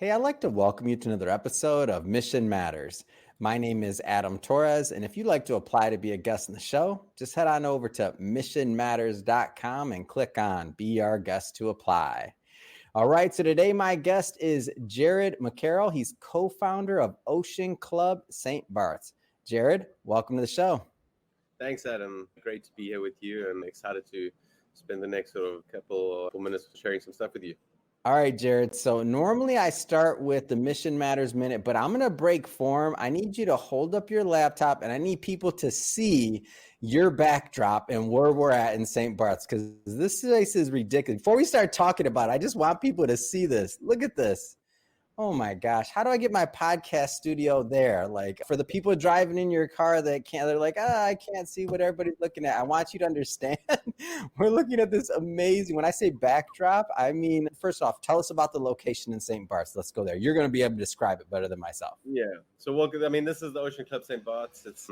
Hey, I'd like to welcome you to another episode of Mission Matters. My name is Adam Torres, and if you'd like to apply to be a guest in the show, just head on over to missionmatters.com and click on Be Our Guest to apply. All right, so today my guest is Jared McCarroll. He's co-founder of Ocean Club St. Barths. Jared, welcome to the show. Thanks, Adam. Great to be here with you and excited to spend the next sort of couple minutes sharing some stuff with you. All right, Jared. So normally I start with the Mission Matters Minute, but I'm going to break form. I need you to hold up your laptop and I need people to see your backdrop and where we're at in St. Barths because this place is ridiculous. Before we start talking about it, I just want people to see this. Look at this. Oh my gosh. How do I get my podcast studio there? Like for the people driving in your car that can't, they're like, I can't see what everybody's looking at. I want you to understand. We're looking at this amazing. When I say backdrop, I mean, first off, tell us about the location in St. Barths. Let's go there. You're going to be able to describe it better than myself. Yeah. So, this is the Ocean Club St. Barths. It's,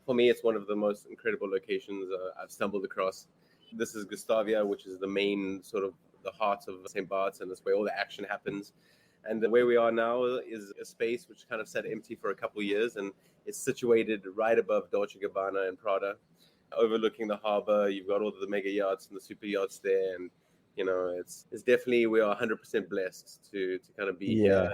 for me, it's one of the most incredible locations I've stumbled across. This is Gustavia, which is the main sort of the heart of St. Barths, and that's where all the action happens. And the way we are now is a space which kind of sat empty for a couple of years, and it's situated right above Dolce & Gabbana and Prada, overlooking the harbor. You've got all the mega yachts and the super yachts there, and it's definitely, we are 100% blessed to kind of be here.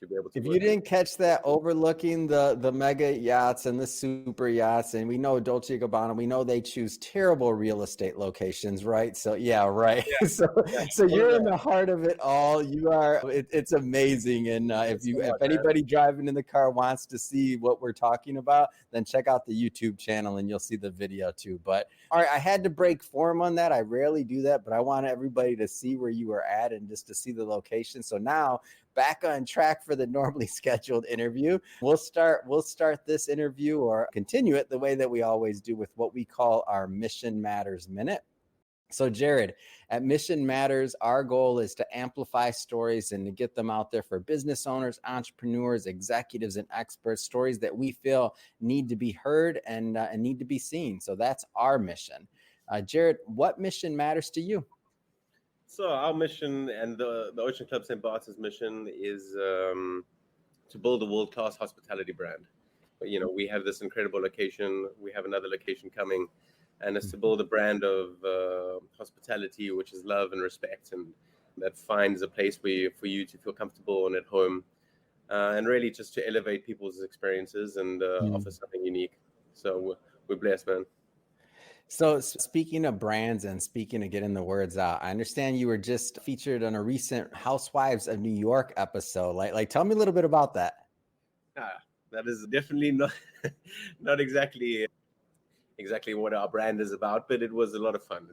To be able to if you didn't catch that, overlooking the mega yachts and the super yachts, and we know Dolce & Gabbana, we know they choose terrible real estate locations, right? So yeah, right. Yeah. So you're in the heart of it all. You are. It's amazing. And if anybody driving in the car wants to see what we're talking about, then check out the YouTube channel and you'll see the video too. But all right, I had to break form on that. I rarely do that, but I want everybody to see where you are at and just to see the location. So now, back on track for the normally scheduled interview. We'll start this interview or continue it the way that we always do with what we call our Mission Matters Minute. So Jared, at Mission Matters, our goal is to amplify stories and to get them out there for business owners, entrepreneurs, executives, and experts, stories that we feel need to be heard and need to be seen. So that's our mission. Jared, what mission matters to you? So our mission and the Ocean Club St. Barths' mission is to build a world-class hospitality brand. We have this incredible location. We have another location coming, and it's to build a brand of hospitality, which is love and respect, and that finds a place for you to feel comfortable and at home, and really just to elevate people's experiences and offer something unique. So we're blessed, man. So speaking of brands and speaking of getting the words out, I understand you were just featured on a recent Housewives of New York episode. Like tell me a little bit about that. That is definitely not exactly what our brand is about, but it was a lot of fun.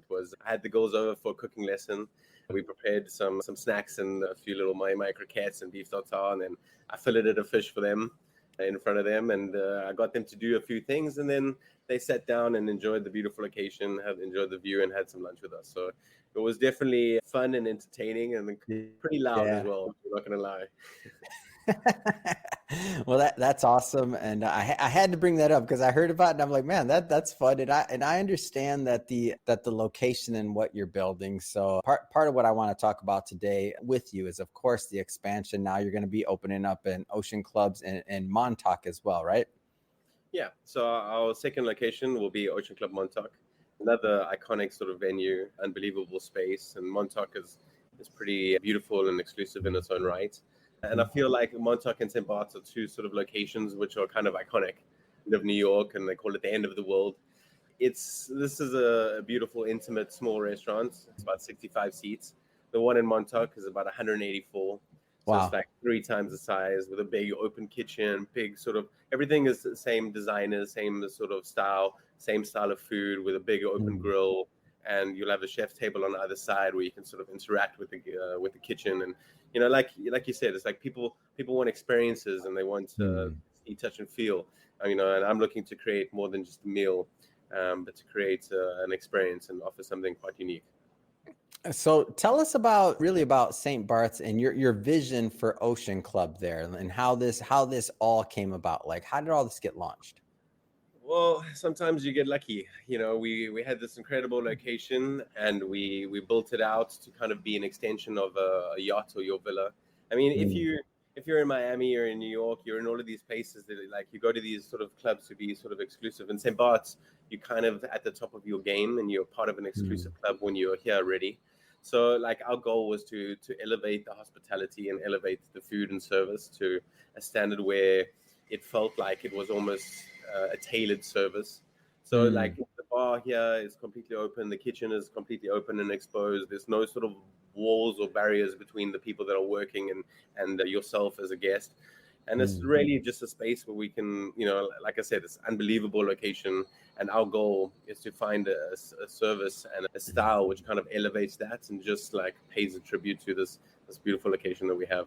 I had the girls over for a cooking lesson. We prepared some snacks and a few little my croquettes and beef tartare, and then I filleted a fish for them in front of them, and I got them to do a few things, and then they sat down and enjoyed the beautiful location, enjoyed the view, and had some lunch with us. So it was definitely fun and entertaining and pretty loud as well. I'm not going to lie. Well, that's awesome, and I had to bring that up because I heard about it, and I'm like, man, that's fun, and I understand that the location and what you're building. So part of what I want to talk about today with you is, of course, the expansion. Now you're going to be opening up in Ocean Clubs in Montauk as well, right? Yeah. So our second location will be Ocean Club Montauk, another iconic sort of venue, unbelievable space, and Montauk is pretty beautiful and exclusive in its own right. And I feel like Montauk and St. Barths are two sort of locations which are kind of iconic of New York, and they call it the end of the world. This is a beautiful, intimate, small restaurant. It's about 65 seats. The one in Montauk is about 184. So It's like 3 times the size, with a big open kitchen, big sort of, everything is the same designers, same sort of style, same style of food, with a big open grill. And you'll have a chef's table on the other side where you can sort of interact with the kitchen. And like you said, it's like people want experiences, and they want to see, touch, and feel. And I'm looking to create more than just a meal, but to create an experience and offer something quite unique. So tell us about St. Barths and your vision for Ocean Club there, and how this all came about. Like, how did all this get launched? Well, sometimes you get lucky. We had this incredible location, and we built it out to kind of be an extension of a yacht or your villa. I mean, if you're in Miami or in New York, you're in all of these places that like you go to these sort of clubs to be sort of exclusive. In St. Barths, you kind of at the top of your game and you're part of an exclusive club when you're here already. So like our goal was to elevate the hospitality and elevate the food and service to a standard where it felt like it was almost a tailored service. So like the bar here is completely open, the kitchen is completely open and exposed. There's no sort of walls or barriers between the people that are working and yourself as a guest. And it's really just a space where we can, you know, like I said, it's an unbelievable location. And our goal is to find a service and a style which kind of elevates that and just like pays a tribute to this beautiful location that we have.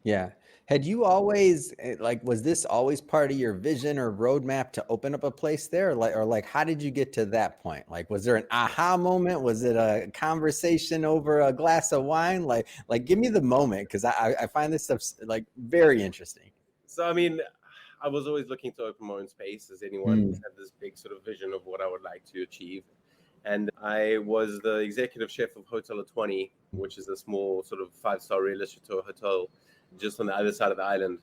Yeah. Had you always like, was this always part of your vision or roadmap to open up a place there? Like, how did you get to that point? Like, was there an aha moment? Was it a conversation over a glass of wine? Like, give me the moment. Cause I find this stuff like very interesting. So, I mean, I was always looking to open my own space as anyone who's had this big sort of vision of what I would like to achieve. And I was the executive chef of Hotel 20, which is a small sort of 5-star real estate hotel just on the other side of the island.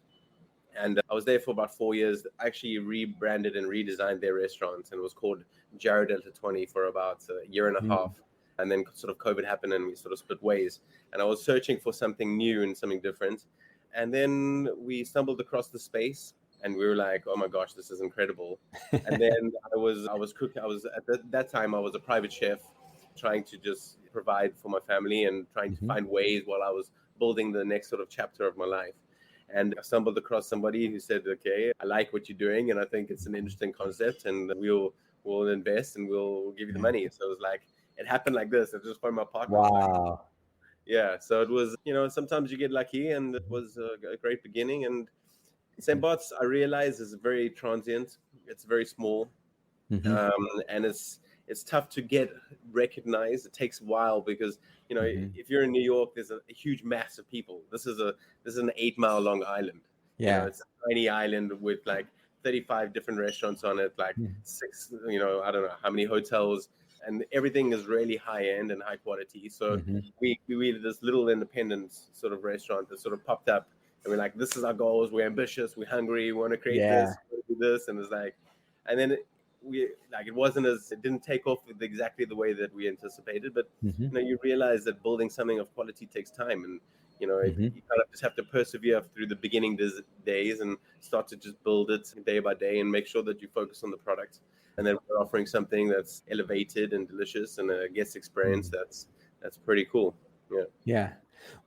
And I was there for about 4 years. I actually rebranded and redesigned their restaurant, and it was called Jared Delta 20 for about a year and a half. And then sort of COVID happened and we sort of split ways. And I was searching for something new and something different. And then we stumbled across the space and we were like, oh my gosh, this is incredible. And then I was cooking. I was at that time, I was a private chef trying to just provide for my family and trying to find ways while I was building the next sort of chapter of my life. And I stumbled across somebody who said, okay, I like what you're doing. And I think it's an interesting concept and we'll invest and we'll give you the money. So it was like, it happened like this. I just found my partner. Wow. Yeah. So it was, you know, sometimes you get lucky and it was a great beginning. And St. Barths, I realize, is very transient. It's very small. And it's tough to get recognized. It takes a while because, you know, if you're in New York, there's a huge mass of people. This is an 8-mile long island. Yeah. You know, it's a tiny island with like 35 different restaurants on it, like 6, you know, I don't know how many hotels, and everything is really high end and high quality. So we had this little independent sort of restaurant that sort of popped up, and we're like, this is our goals. We're ambitious. We're hungry. We want to create this, we want to do this, and it's like, and then it didn't take off exactly the way that we anticipated, but you know, you realize that building something of quality takes time, and you know, you kind of just have to persevere through the beginning days and start to just build it day by day and make sure that you focus on the product, and then we're offering something that's elevated and delicious and a guest experience that's pretty cool. Yeah.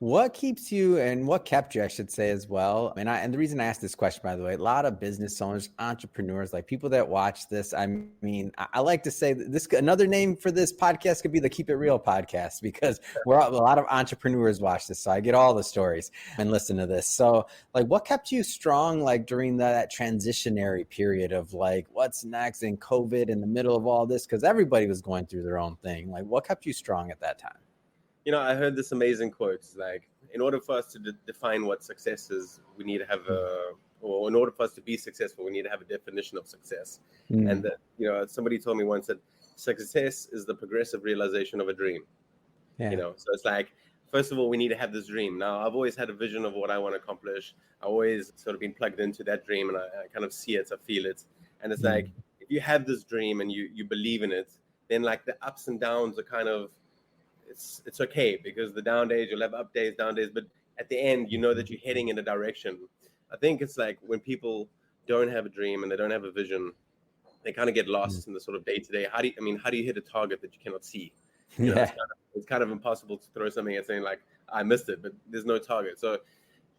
What keeps you and what kept you, I should say, as well? And the reason I asked this question, by the way, a lot of business owners, entrepreneurs, like people that watch this, I mean, I like to say that this, another name for this podcast could be the Keep It Real podcast, because a lot of entrepreneurs watch this. So I get all the stories and listen to this. So like, what kept you strong, like during that transitionary period of like, what's next in COVID in the middle of all this? Because everybody was going through their own thing. Like, what kept you strong at that time? You know, I heard this amazing quote, like, in order for us to define what success is, we need to have or in order for us to be successful, we need to have a definition of success. And, you know, somebody told me once that success is the progressive realization of a dream. You know, so it's like, first of all, we need to have this dream. Now, I've always had a vision of what I want to accomplish. I've always sort of been plugged into that dream, and I kind of see it, I feel it. And it's like, if you have this dream and you believe in it, then like the ups and downs are kind of, it's okay, because the down days, you'll have up days, down days, but at the end, you know that you're heading in a direction. I think it's like when people don't have a dream and they don't have a vision, they kind of get lost in the sort of day to day. How do you hit a target that you cannot see? You know, it's kind of impossible to throw something and saying like, I missed it, but there's no target. So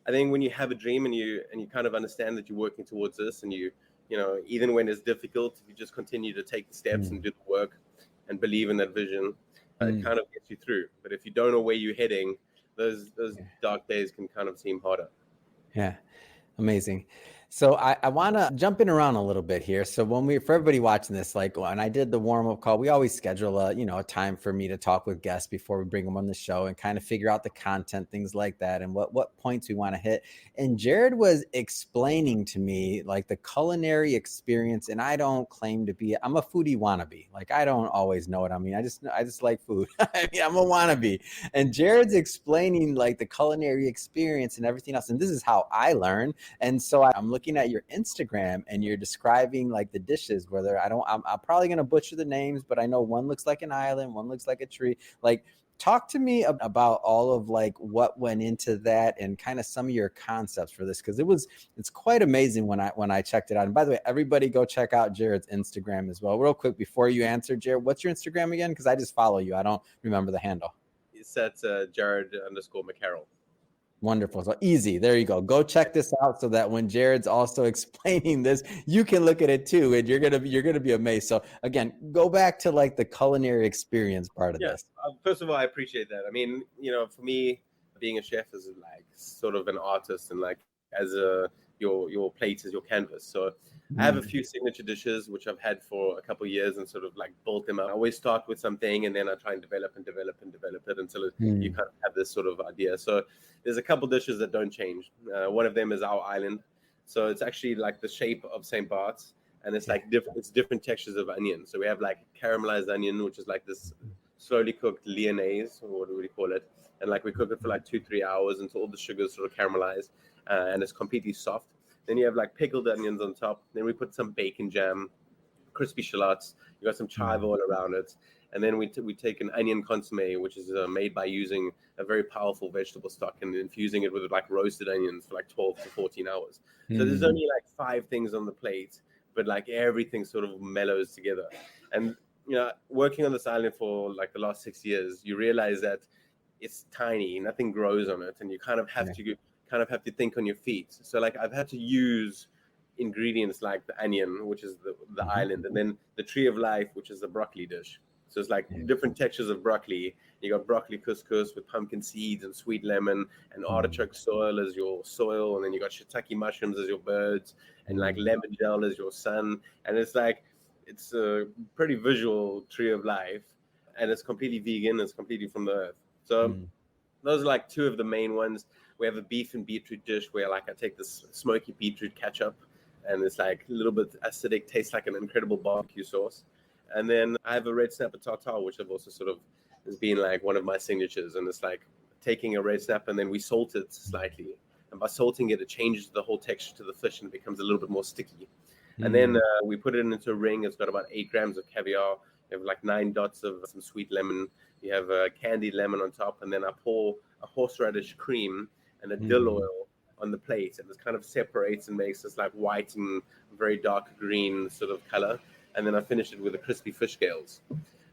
I think when you have a dream and you kind of understand that you're working towards this, and you know, even when it's difficult, if you just continue to take the steps and do the work and believe in that vision, it kind of gets you through. But if you don't know where you're heading, those dark days can kind of seem harder. Yeah. Amazing. So I want to jump in around a little bit here. So for everybody watching this, like when I did the warm up call, we always schedule a time for me to talk with guests before we bring them on the show and kind of figure out the content, things like that, and what points we want to hit. And Jared was explaining to me like the culinary experience, and I don't claim to be. I'm a foodie wannabe. Like I don't always know what I mean. I just like food. I mean, I'm a wannabe. And Jared's explaining like the culinary experience and everything else, and this is how I learn. And so I'm looking at your Instagram and you're describing like the dishes, whether I'm probably going to butcher the names, but I know one looks like an island, one looks like a tree. Like, talk to me about all of like what went into that and kind of some of your concepts for this. Cause it's quite amazing when I checked it out. And by the way, everybody go check out Jared's Instagram as well. Real quick, before you answer, Jared, what's your Instagram again? Cause I just follow you. I don't remember the handle. It's at Jared_McCarroll. Wonderful. So easy. There you go. Go check this out so that when Jared's also explaining this, you can look at it too, and you're gonna be amazed. So again, go back to like the culinary experience part of this. First of all, I appreciate that. I mean, for me, being a chef is like sort of an artist, and like as your plate is your canvas. So I have a few signature dishes which I've had for a couple of years and sort of like built them up. I always start with something and then I try and develop it until you kind of have this sort of idea. So there's a couple dishes that don't change. One of them is our island. So it's actually like the shape of St. Barths, and it's like different textures of onion. So we have like caramelized onion, which is like this slowly cooked lyonnaise, or what do we call it? And like we cook it for like 2-3 hours until all the sugars sort of caramelize, and it's completely soft. Then you have like pickled onions on top. Then we put some bacon jam, crispy shallots. You got some chive all around it. And then we take an onion consomme, which is made by using a very powerful vegetable stock and infusing it with like roasted onions for like 12 to 14 hours. So there's only like 5 things on the plate, but like everything sort of mellows together. And working on this island for like the last 6 years, you realize that it's tiny, nothing grows on it, and you kind of have to think on your feet. So like I've had to use ingredients like the onion, which is the island, and then the tree of life, which is the broccoli dish. So it's like different textures of broccoli. You got broccoli couscous with pumpkin seeds and sweet lemon, and artichoke soil as your soil, and then you got shiitake mushrooms as your birds, and like lemon gel as your sun. And it's a pretty visual tree of life, and it's completely vegan. It's completely from the earth. So those are like 2 of the main ones. We have a beef and beetroot dish where like I take this smoky beetroot ketchup, and it's like a little bit acidic, tastes like an incredible barbecue sauce. And then I have a red snapper tartare, which I've also sort of has been like one of my signatures. And it's like taking a red snapper and then we salt it slightly. And by salting it, it changes the whole texture to the fish and it becomes a little bit more sticky. And then we put it into a ring. It's got about 8 grams of caviar. You have like 9 dots of some sweet lemon. You have candied lemon on top. And then I pour a horseradish cream and a dill oil on the plate. And it kind of separates and makes this like white and very dark green sort of color. And then I finish it with the crispy fish scales,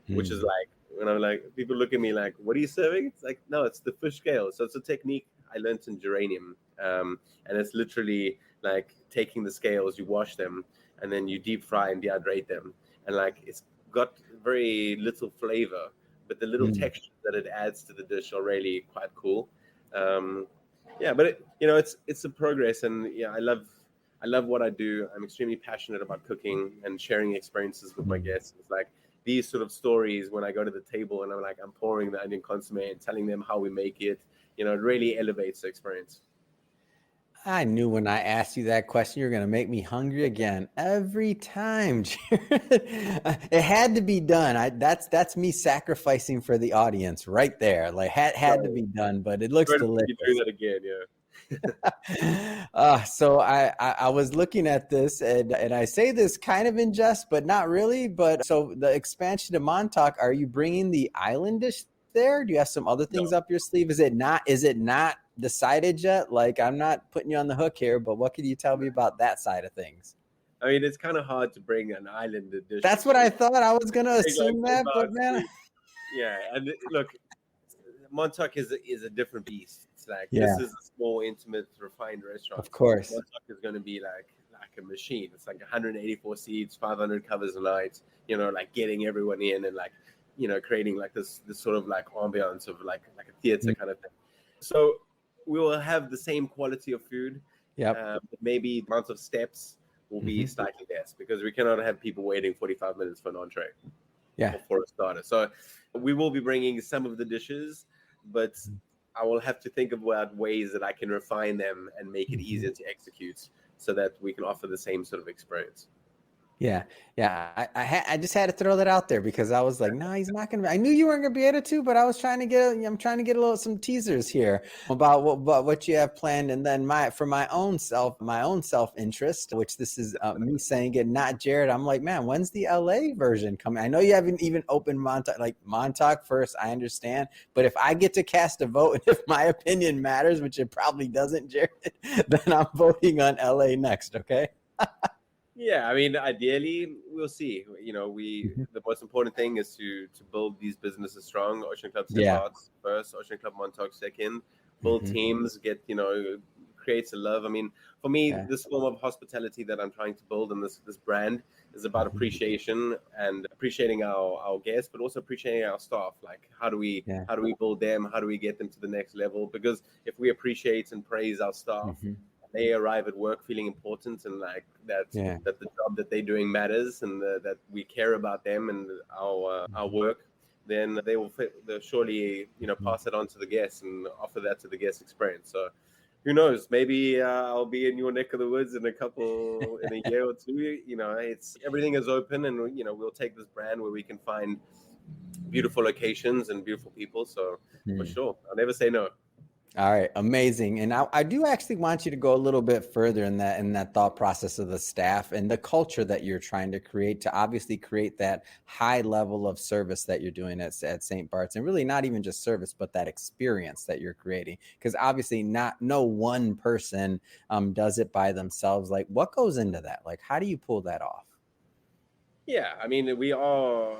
which is like, when I'm like, people look at me like, what are you serving? It's like, no, it's the fish scales. So it's a technique I learned in geranium. And it's literally like taking the scales, you wash them, and then you deep fry and dehydrate them. And like, it's got very little flavor, but the little textures that it adds to the dish are really quite cool. But it's a progress. And yeah, I love what I do. I'm extremely passionate about cooking and sharing experiences with my guests. It's like these sort of stories when I go to the table and I'm pouring the onion consomme and telling them how we make it, it really elevates the experience. I knew when I asked you that question, you're going to make me hungry again every time, Jared. It had to be done. That's me sacrificing for the audience right there. Like had to be done, but it looks delicious. You do that again, yeah. So I was looking at this and I say this kind of in jest, but not really. But so the expansion to Montauk, are you bringing the island dish there? Do you have some other things up your sleeve? Is it not decided yet? Like, I'm not putting you on the hook here, but what can you tell me about that side of things? I mean, it's kind of hard to bring an island dish. That's what I thought. I was going to assume that, but man. Yeah, and look, Montauk is a different beast. It's like this is a small, intimate, refined restaurant. Of course, Montauk is going to be like a machine. It's like 184 seats, 500 covers a night. Like getting everyone in and like creating like this sort of like ambiance of like a theater kind of thing. So we will have the same quality of food. Yep. Maybe the amount of steps will be slightly less because we cannot have people waiting 45 minutes for an entree Yeah. or for a starter. So we will be bringing some of the dishes, but I will have to think about ways that I can refine them and make it easier to execute so that we can offer the same sort of experience. Yeah, yeah. I just had to throw that out there because I was like, no, he's not gonna. I knew you weren't gonna be able to, but I'm trying to get a little some teasers here about what you have planned, and then for my own self interest, which this is me saying it, not Jared. I'm like, man, when's the LA version coming? I know you haven't even opened Montauk first. I understand, but if I get to cast a vote, and if my opinion matters, which it probably doesn't, Jared, then I'm voting on LA next. Okay. Yeah, I mean, ideally, we'll see. The most important thing is to build these businesses strong. Ocean Club St. Yeah. Barths first, Ocean Club Montauk second. Build teams, creates a love. I mean, for me, this form of hospitality that I'm trying to build and this brand is about appreciation and appreciating our guests, but also appreciating our staff. Like, how do we build them? How do we get them to the next level? Because if we appreciate and praise our staff, they arrive at work feeling important and like that the job that they're doing matters and that we care about them and our work, then they'll surely pass it on to the guests and offer that to the guest experience. So who knows, maybe I'll be in your neck of the woods in a year or two. It's everything is open, and we'll take this brand where we can find beautiful locations and beautiful people. So for sure, I'll never say no. All right, amazing. And I do actually want you to go a little bit further in that thought process of the staff and the culture that you're trying to create to obviously create that high level of service that you're doing at St. Bart's, and really not even just service, but that experience that you're creating. Because obviously no one person does it by themselves. Like, what goes into that? Like, how do you pull that off? Yeah, I mean, we are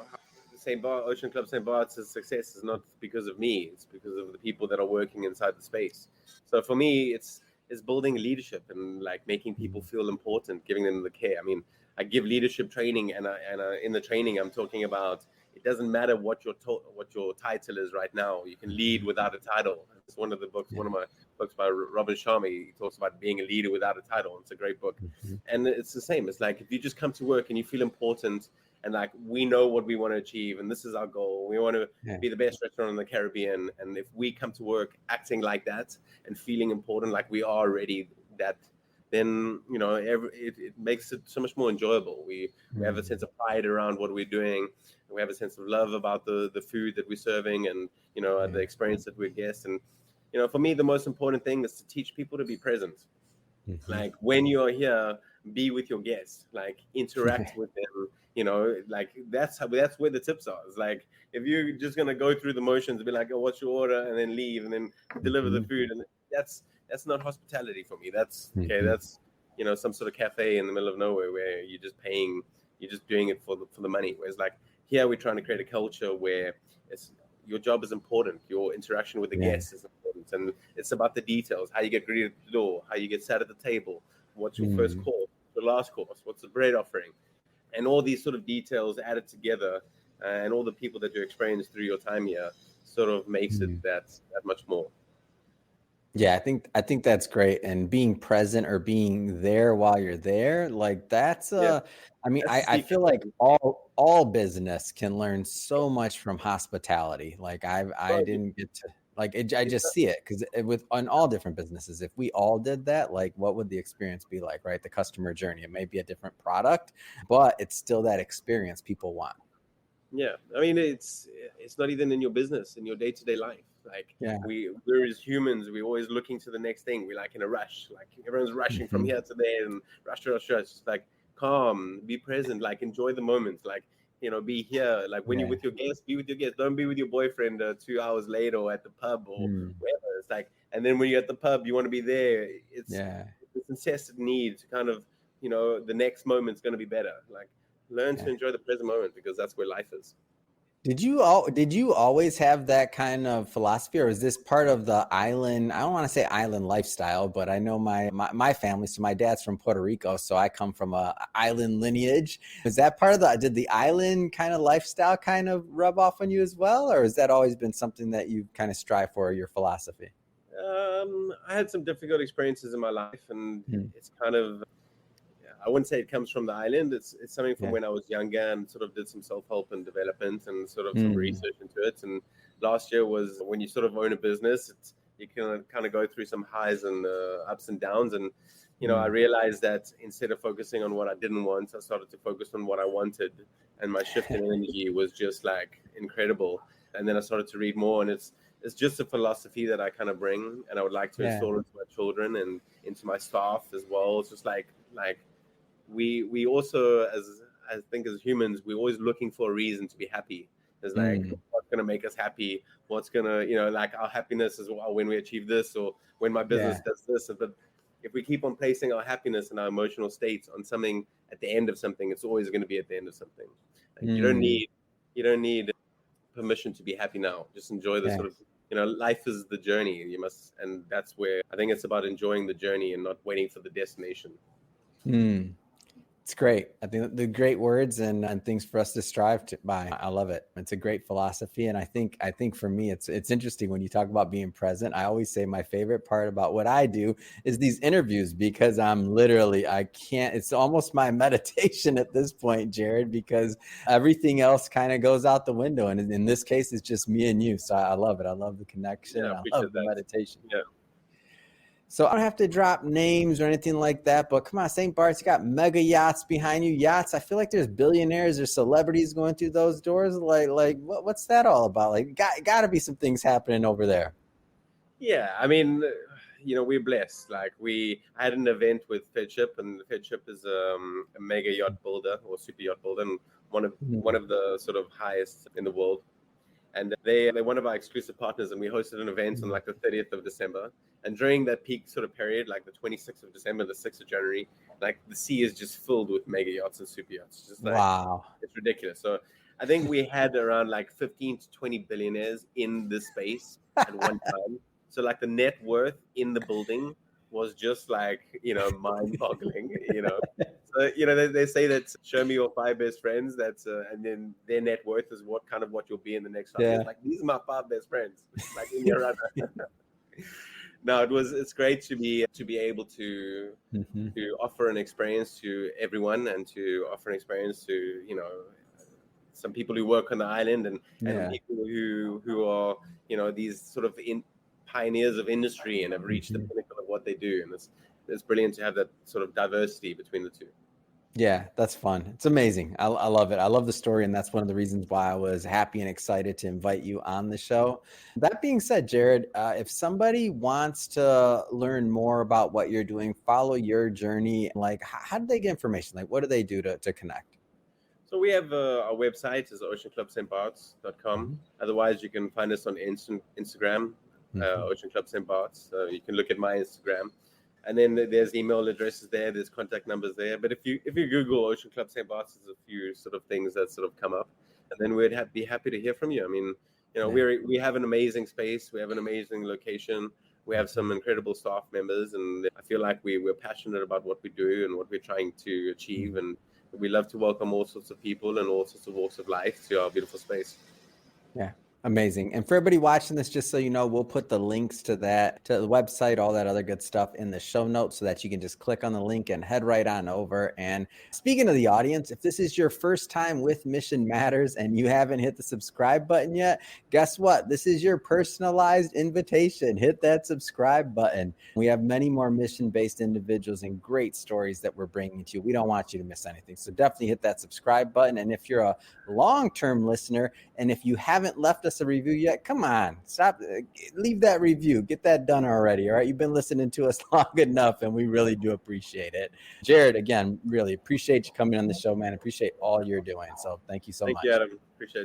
Ocean Club St. Bart's' success is not because of me; it's because of the people that are working inside the space. So for me, it's building leadership and like making people feel important, giving them the care. I mean, I give leadership training, and in the training, I'm talking about it doesn't matter what your title is right now. You can lead without a title. It's one of my books by Robin Sharma. He talks about being a leader without a title. It's a great book, and it's the same. It's like if you just come to work and you feel important. And like we know what we want to achieve, and this is our goal. We want to be the best restaurant in the Caribbean, and if we come to work acting like that and feeling important, like we are already that, then it makes it so much more enjoyable. We have a sense of pride around what we're doing, and we have a sense of love about the food that we're serving, and the experience that we're guests. And for me, the most important thing is to teach people to be present. Like when you are here, be with your guests, like interact with them. Like that's where the tips are. It's like if you're just gonna go through the motions and be like, oh, what's your order, and then leave and then deliver the food, and that's not hospitality for me. That's okay. That's some sort of cafe in the middle of nowhere where you're just doing it for the money. Whereas like here, we're trying to create a culture where your job is important, your interaction with the guests is important, and it's about the details: how you get greeted at the door, how you get sat at the table, what's your first course, your last course, what's the bread offering. And all these sort of details added together, and all the people that you experience through your time here, sort of makes it that much more. Yeah, I think that's great. And being present or being there while you're there, like that's I mean, I feel like all business can learn so much from hospitality. Like I didn't get to I just see it because with on all different businesses, if we all did that, like what would the experience be like, right? The customer journey. It may be a different product, but it's still that experience people want. Yeah, I mean, it's not even in your business, in your day-to-day life. Like we're as humans, we're always looking to the next thing. We're like in a rush, like everyone's rushing from here to there and rush. Just like calm, be present, like enjoy the moment, like be here. Like when you're with your guests, be with your guests. Don't be with your boyfriend 2 hours later or at the pub or wherever. It's like, and then when you're at the pub, you want to be there. It's this incessant need to kind of the next moment's going to be better. Like learn to enjoy the present moment because that's where life is. Did you always have that kind of philosophy, or is this part of the island? I don't want to say island lifestyle, but I know my family. So my dad's from Puerto Rico, so I come from a island lineage. Is that part of did the island kind of lifestyle kind of rub off on you as well, or has that always been something that you kind of strive for, your philosophy? I had some difficult experiences in my life, and it's kind of, I wouldn't say it comes from the island. It's something from when I was younger and sort of did some self-help and development and sort of some research into it. And last year was when you sort of own a business, you can kind of go through some highs and ups and downs. And, I realized that instead of focusing on what I didn't want, I started to focus on what I wanted. And my shift in energy was just like incredible. And then I started to read more, and it's just a philosophy that I kind of bring, and I would like to install into my children and into my staff as well. It's just like we also, as I think as humans, we're always looking for a reason to be happy. It's like, what's going to make us happy? What's going to, like our happiness is when we achieve this, or when my business does this. But if we keep on placing our happiness and our emotional states on something at the end of something, it's always going to be at the end of something. Like, you don't need permission to be happy now. Just enjoy the sort of, life is the journey. And that's where I think it's about enjoying the journey and not waiting for the destination. It's great. I think the great words and things for us to strive by. I love it. It's a great philosophy. And I think for me, it's interesting when you talk about being present. I always say my favorite part about what I do is these interviews, because it's almost my meditation at this point, Jared, because everything else kind of goes out the window. And in this case, it's just me and you. So I love it. I love the connection. I love the meditation. Yeah. So I don't have to drop names or anything like that, but come on, St. Barths, you got mega yachts behind you. Yachts, I feel like there's billionaires or celebrities going through those doors. Like what's that all about? Like, got to be some things happening over there. Yeah, I mean, we're blessed. Like I had an event with Fedship, and Fedship is a mega yacht builder or super yacht builder, and one of the sort of highest in the world. And they're one of our exclusive partners, and we hosted an event on like the 30th of December. And during that peak sort of period, like the 26th of December, the 6th of January, like the sea is just filled with mega yachts and super yachts. Just like, wow, it's ridiculous. So I think we had around like 15 to 20 billionaires in this space at one time. So like the net worth in the building was just like, mind-boggling, So, they say that show me your 5 best friends. That's and then their net worth is what you'll be in the next 5 years. Like, these are my 5 best friends. Like in your runner. No, it's great to be able to offer an experience to everyone, and to offer an experience to some people who work on the island, and people who are these sort of pioneers of industry and have reached the pinnacle of what they do, and it's brilliant to have that sort of diversity between the two. Yeah, that's fun. It's amazing. I love it. I love the story. And that's one of the reasons why I was happy and excited to invite you on the show. That being said, Jared, if somebody wants to learn more about what you're doing, follow your journey, like how do they get information? Like, what do they do to connect? So we have our website is oceanclubstbarths.com. Otherwise, you can find us on Instagram, Ocean Club St. Barths. You can look at my Instagram. And then there's email addresses there, there's contact numbers there. But if you Google Ocean Club St. Barths, there's a few sort of things that sort of come up. And then we'd be happy to hear from you. I mean, we have an amazing space. We have an amazing location. We have some incredible staff members. And I feel like we're passionate about what we do and what we're trying to achieve. And we love to welcome all sorts of people and all sorts of walks of life to our beautiful space. Yeah. Amazing. And for everybody watching this, just so you know, we'll put the links to the website, all that other good stuff in the show notes so that you can just click on the link and head right on over. And speaking of the audience, if this is your first time with Mission Matters and you haven't hit the subscribe button yet, guess what? This is your personalized invitation. Hit that subscribe button. We have many more mission-based individuals and great stories that we're bringing to you. We don't want you to miss anything. So definitely hit that subscribe button. And if you're a long-term listener, and if you haven't left us a review yet, come on, stop, leave that review, get that done already. All right, you've been listening to us long enough, and we really do appreciate it. Jared, again, really appreciate you coming on the show, man. Appreciate all you're doing. So thank you so much. Thank you, Adam. Appreciate it.